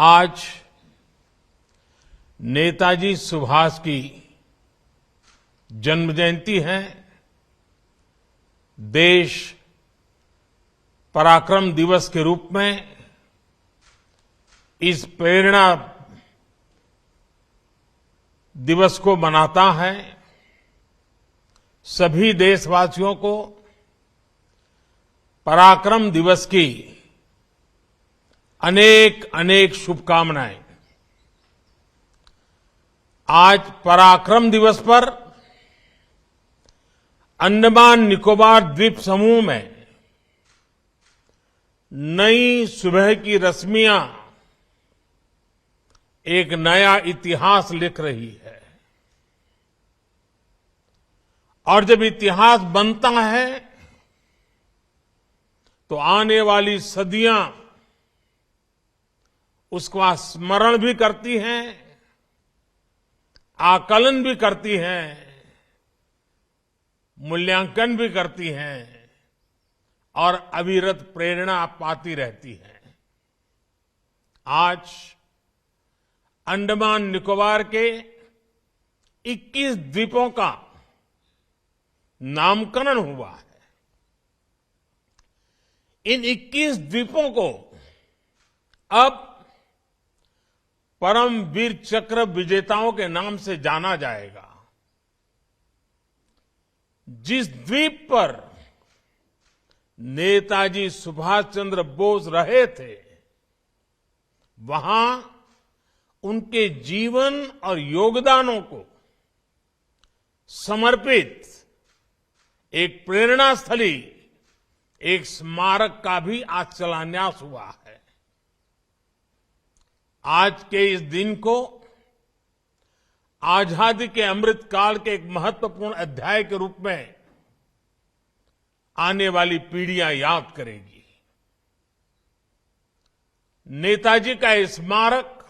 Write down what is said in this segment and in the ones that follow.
आज नेताजी सुभाष की जन्म जयंती है। देश पराक्रम दिवस के रूप में इस प्रेरणा दिवस को मनाता है। सभी देशवासियों को पराक्रम दिवस की अनेक अनेक शुभकामनाएं। आज पराक्रम दिवस पर अंडमान निकोबार द्वीप समूह में नई सुबह की रश्मियां एक नया इतिहास लिख रही है। और जब इतिहास बनता है तो आने वाली सदियां उसका स्मरण भी करती हैं, आकलन भी करती हैं, मूल्यांकन भी करती हैं और अविरत प्रेरणा पाती रहती हैं। आज अंडमान निकोबार के 21 द्वीपों का नामकरण हुआ है। इन 21 द्वीपों को अब परमवीर चक्र विजेताओं के नाम से जाना जाएगा। जिस द्वीप पर नेताजी सुभाष चंद्र बोस रहे थे, वहां उनके जीवन और योगदानों को समर्पित एक प्रेरणा स्थली, एक स्मारक का भी आज शिलान्यास हुआ है। आज के इस दिन को आजादी के अमृत काल के एक महत्वपूर्ण अध्याय के रूप में आने वाली पीढ़ियां याद करेगी। नेताजी का यह स्मारक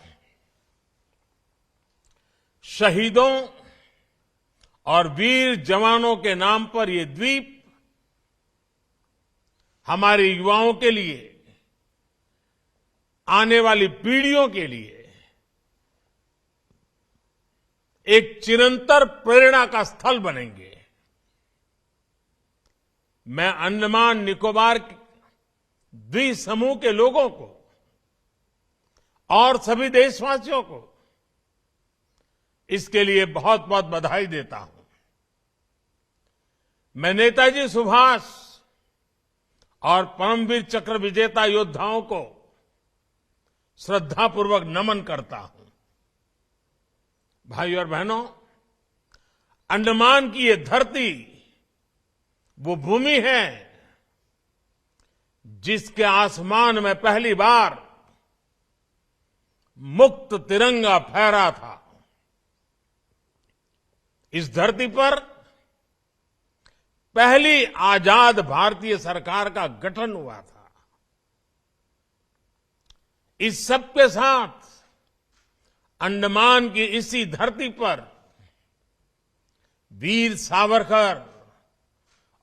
शहीदों और वीर जवानों के नाम पर यह द्वीप हमारे युवाओं के लिए, आने वाली पीढ़ियों के लिए एक चिरंतर प्रेरणा का स्थल बनेंगे। मैं अंडमान निकोबार द्वीप समूह के लोगों को और सभी देशवासियों को इसके लिए बहुत बहुत बधाई देता हूं। मैं नेताजी सुभाष और परमवीर चक्र विजेता योद्धाओं को श्रद्धापूर्वक नमन करता हूं। भाइयों और बहनों, अंडमान की ये धरती वो भूमि है जिसके आसमान में पहली बार मुक्त तिरंगा फहरा था। इस धरती पर पहली आजाद भारतीय सरकार का गठन हुआ था। इस सब के साथ अंडमान की इसी धरती पर वीर सावरकर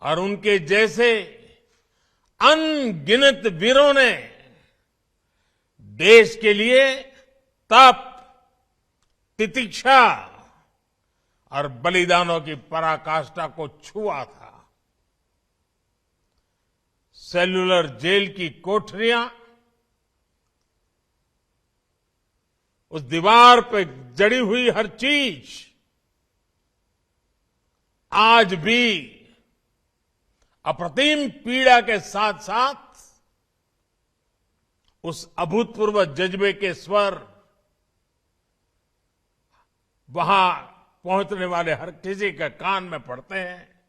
और उनके जैसे अनगिनत वीरों ने देश के लिए तप, तितिक्षा और बलिदानों की पराकाष्ठा को छुआ था। सेल्युलर जेल की कोठरियां, उस दीवार पे जड़ी हुई हर चीज आज भी अप्रतिम पीड़ा के साथ साथ उस अभूतपूर्व जज्बे के स्वर वहां पहुंचने वाले हर किसी के कान में पड़ते हैं,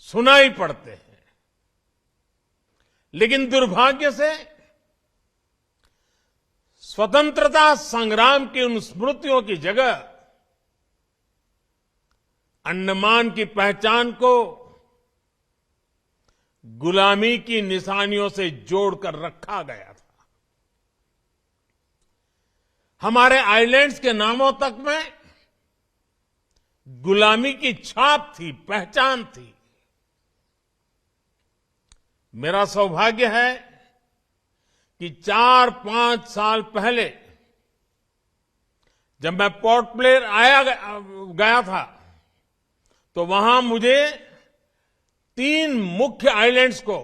सुनाई पड़ते हैं। लेकिन दुर्भाग्य से स्वतंत्रता संग्राम की उन स्मृतियों की जगह अंडमान की पहचान को गुलामी की निशानियों से जोड़कर रखा गया था। हमारे आइलैंड्स के नामों तक में गुलामी की छाप थी, पहचान थी। मेरा सौभाग्य है कि 4-5 साल पहले जब मैं पोर्ट ब्लेयर गया था तो वहां मुझे 3 मुख्य आइलैंड्स को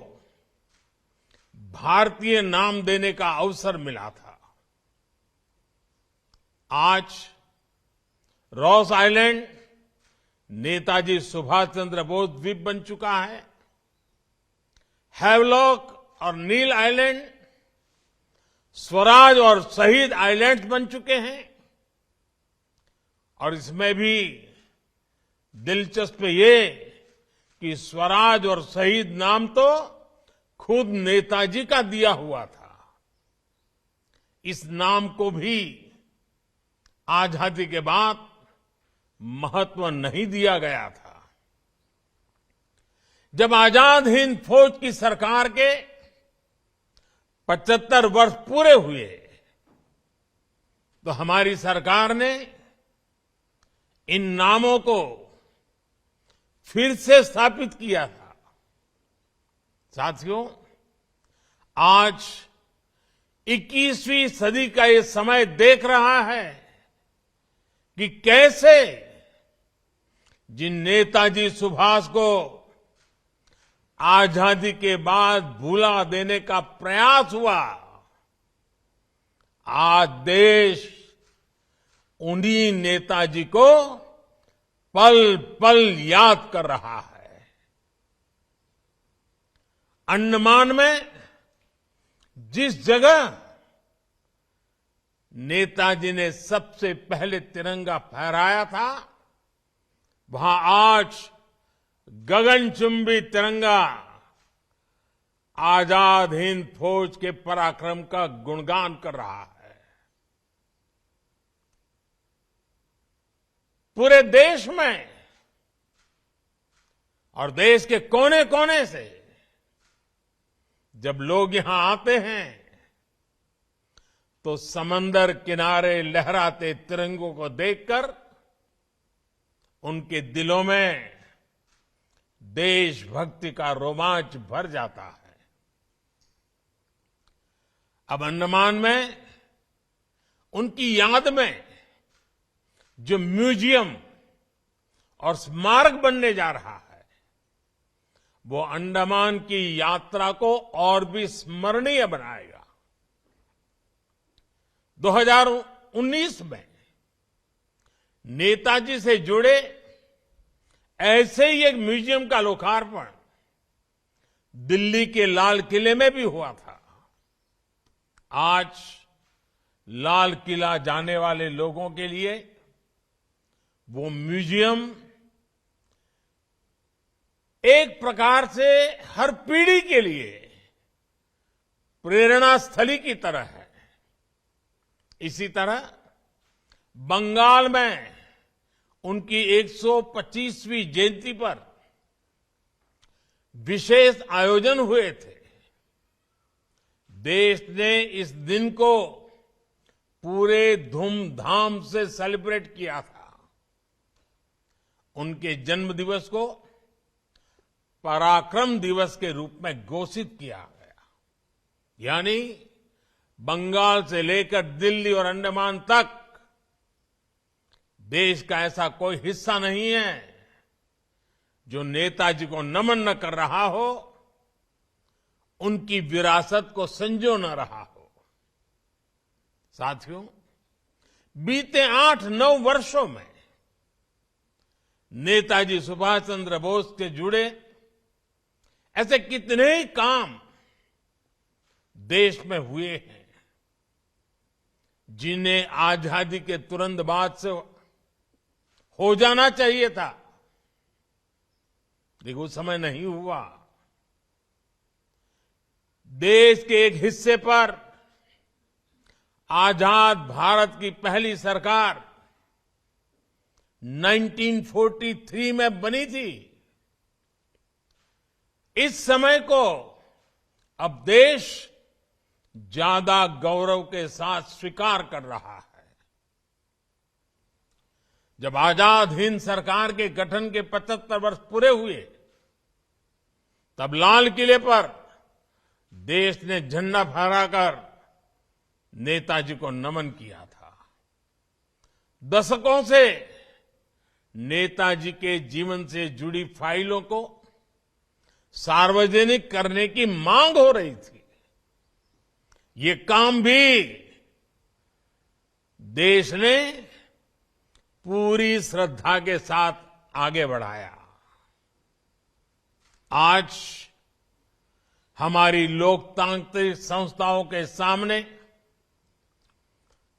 भारतीय नाम देने का अवसर मिला था। आज रॉस आइलैंड नेताजी सुभाष चंद्र बोस द्वीप बन चुका है। हैवलॉक और नील आइलैंड स्वराज और शहीद आइलैंड्स बन चुके हैं। और इसमें भी दिलचस्प ये कि स्वराज और शहीद नाम तो खुद नेताजी का दिया हुआ था। इस नाम को भी आजादी के बाद महत्व नहीं दिया गया था। जब आजाद हिंद फौज की सरकार के 75 वर्ष पूरे हुए तो हमारी सरकार ने इन नामों को फिर से स्थापित किया था। साथियों, आज 21वीं सदी का ये समय देख रहा है कि कैसे जिन नेताजी सुभाष को आजादी के बाद भुला देने का प्रयास हुआ, आज देश उन्हीं नेताजी को पल पल याद कर रहा है। अंडमान में जिस जगह नेताजी ने सबसे पहले तिरंगा फहराया था, वहां आज गगनचुंबी तिरंगा आजाद हिंद फौज के पराक्रम का गुणगान कर रहा है। पूरे देश में और देश के कोने कोने से जब लोग यहां आते हैं तो समंदर किनारे लहराते तिरंगों को देखकर उनके दिलों में देशभक्ति का रोमांच भर जाता है। अब अंडमान में उनकी याद में जो म्यूजियम और स्मारक बनने जा रहा है, वो अंडमान की यात्रा को और भी स्मरणीय बनाएगा। 2019 में नेताजी से जुड़े ऐसे ही एक म्यूजियम का लोकार्पण दिल्ली के लाल किले में भी हुआ था। आज लाल किला जाने वाले लोगों के लिए वो म्यूजियम एक प्रकार से हर पीढ़ी के लिए प्रेरणा स्थली की तरह है। इसी तरह बंगाल में उनकी 125वीं जयंती पर विशेष आयोजन हुए थे। देश ने इस दिन को पूरे धूमधाम से सेलिब्रेट किया था। उनके जन्म दिवस को पराक्रम दिवस के रूप में घोषित किया गया। यानी बंगाल से लेकर दिल्ली और अंडमान तक देश का ऐसा कोई हिस्सा नहीं है जो नेताजी को नमन न कर रहा हो, उनकी विरासत को संजो न रहा हो। साथियों, बीते 8-9 वर्षों में नेताजी सुभाष चंद्र बोस के जुड़े ऐसे कितने ही काम देश में हुए हैं जिन्हें आजादी के तुरंत बाद से हो जाना चाहिए था, लेकिन उस समय नहीं हुआ। देश के एक हिस्से पर आजाद भारत की पहली सरकार 1943 में बनी थी। इस समय को अब देश ज्यादा गौरव के साथ स्वीकार कर रहा है। जब आजाद हिंद सरकार के गठन के 75 वर्ष पूरे हुए, तब लाल किले पर देश ने झंडा फहराकर नेताजी को नमन किया था। दशकों से नेताजी के जीवन से जुड़ी फाइलों को सार्वजनिक करने की मांग हो रही थी। ये काम भी देश ने पूरी श्रद्धा के साथ आगे बढ़ाया। आज हमारी लोकतांत्रिक संस्थाओं के सामने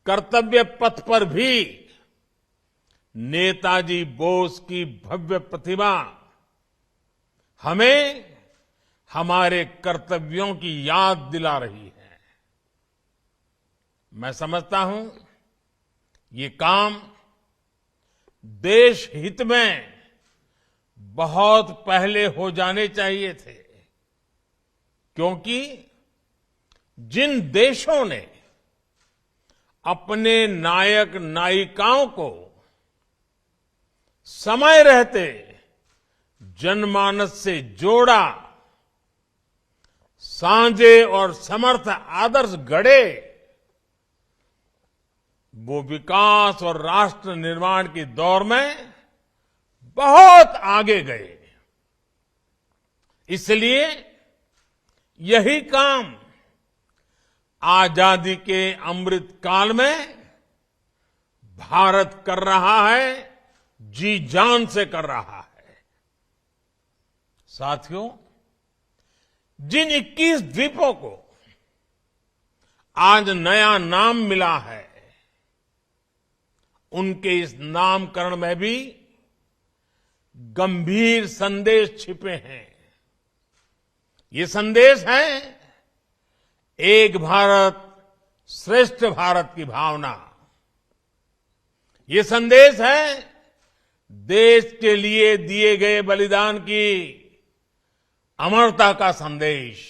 कर्तव्य पथ पर भी नेताजी बोस की भव्य प्रतिमा हमें हमारे कर्तव्यों की याद दिला रही है। मैं समझता हूं ये काम देश हित में बहुत पहले हो जाने चाहिए थे, क्योंकि जिन देशों ने अपने नायक नायिकाओं को समय रहते जनमानस से जोड़ा, साझे और समर्थ आदर्श गढ़े, वो विकास और राष्ट्र निर्माण की दौर में बहुत आगे गए। इसलिए यही काम आजादी के अमृत काल में भारत कर रहा है, जी जान से कर रहा है। साथियों, जिन 21 द्वीपों को आज नया नाम मिला है, उनके इस नामकरण में भी गंभीर संदेश छिपे हैं। ये संदेश है एक भारत श्रेष्ठ भारत की भावना। ये संदेश है देश के लिए दिए गए बलिदान की अमरता का संदेश।